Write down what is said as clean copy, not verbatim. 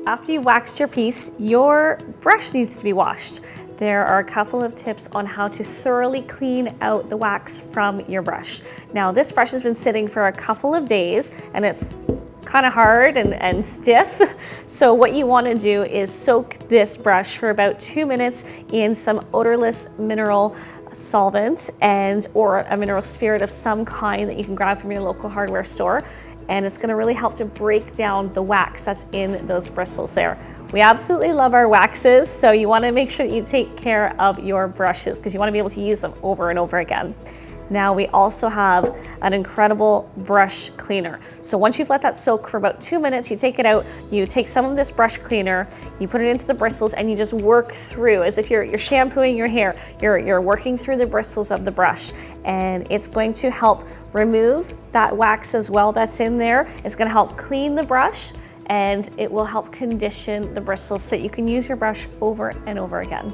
After you've waxed your piece, your brush needs to be washed. There are a couple of tips on how to thoroughly clean out the wax from your brush. Now, this brush has been sitting for a couple of days and it's kind of hard and stiff. So what you want to do is soak this brush for about 2 minutes in some odorless mineral solvent or a mineral spirit of some kind that you can grab from your local hardware store. And it's going to really help to break down the wax that's in those bristles there. We absolutely love our waxes, so you want to make sure that you take care of your brushes because you want to be able to use them over and over again. Now we also have an incredible brush cleaner. So once you've let that soak for about 2 minutes, you take it out, you take some of this brush cleaner, you put it into the bristles and you just work through as if you're shampooing your hair. You're working through the bristles of the brush, and it's going to help remove that wax as well that's in there. It's going to help clean the brush and it will help condition the bristles so you can use your brush over and over again.